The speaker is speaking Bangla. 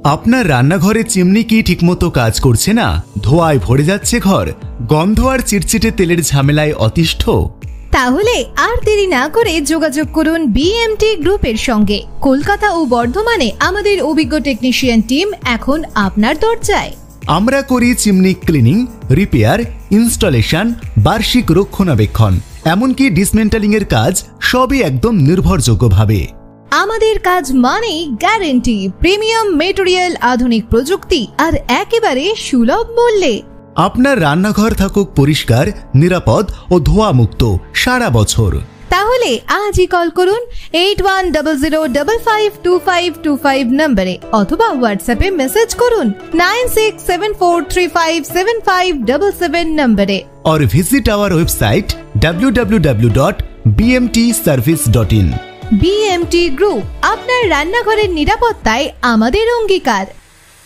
আপনার রান্নাঘরে চিমনি কি ঠিকমতো কাজ করছে না? ধোঁয়ায় ভরে যাচ্ছে ঘর, গন্ধ আর চিটচিটে তেলের ঝামেলায় অতিষ্ঠ? তাহলে আর দেরি না করে যোগাযোগ করুন বিএমটি গ্রুপের সঙ্গে। কলকাতা ও বর্ধমানে আমাদের অভিজ্ঞ টেকনিশিয়ান টিম এখন আপনার দরজায়। আমরা করি চিমনি ক্লিনিং, রিপেয়ার, ইনস্টলেশন, বার্ষিক রক্ষণাবেক্ষণ, এমনকি ডিসমেন্টালিং এর কাজ সবই একদম নির্ভরযোগ্যভাবে। আমাদের কাজ মানেই গ্যারেন্টি, প্রিমিয়াম মেটেরিয়াল, আধুনিক প্রযুক্তি আর একেবারে সুলভ মূল্যে। আপনার রান্নাঘর থাকুক পরিষ্কার, নিরাপদ ও ধোঁয়া মুক্ত সারা বছর। তাহলে আজই কল করুন 8100552525 নম্বরে অথবা হোয়াটসঅ্যাপে মেসেজ করুন 9674357577 নম্বরে। और visit our website www.bmtservice.in। BMT group, আপনার রান্নাঘরের নিরাপত্তায় আমাদের অঙ্গীকার।